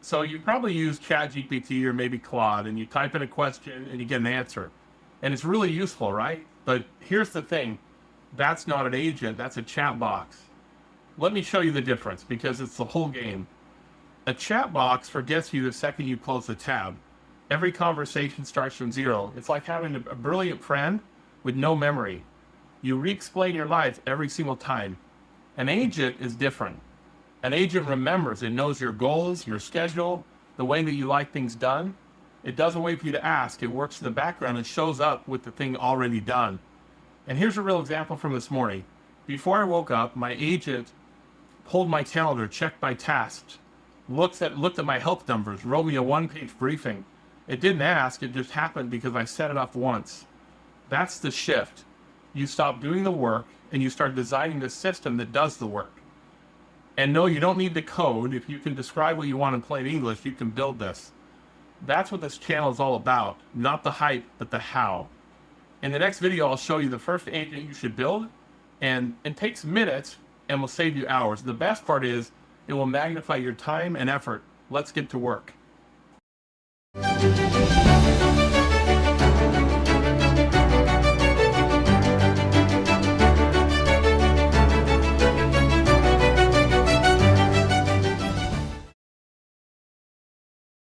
So you probably use ChatGPT or maybe Claude, and you type in a question and you get an answer. And it's really useful, right? But here's the thing. That's not an agent, that's a chat box. Let me show you the difference because it's the whole game. A chat box forgets you the second you close the tab. Every conversation starts from zero. It's like having a brilliant friend with no memory. You re-explain your life every single time. An agent is different. An agent remembers. It knows your goals, your schedule, the way that you like things done. It doesn't wait for you to ask. It works in the background and shows up with the thing already done. And here's a real example from this morning. Before I woke up, my agent pulled my calendar, checked my tasks, looked at my health numbers, wrote me a one-page briefing. It didn't ask, it just happened because I set it up once. That's the shift. You stop doing the work and you start designing the system that does the work. And no, you don't need the code. If you can describe what you want in plain English, you can build this. That's what this channel is all about. Not the hype, but the how. In the next video, I'll show you the first agent you should build. And it takes minutes and will save you hours. The best part is it will magnify your time and effort. Let's get to work.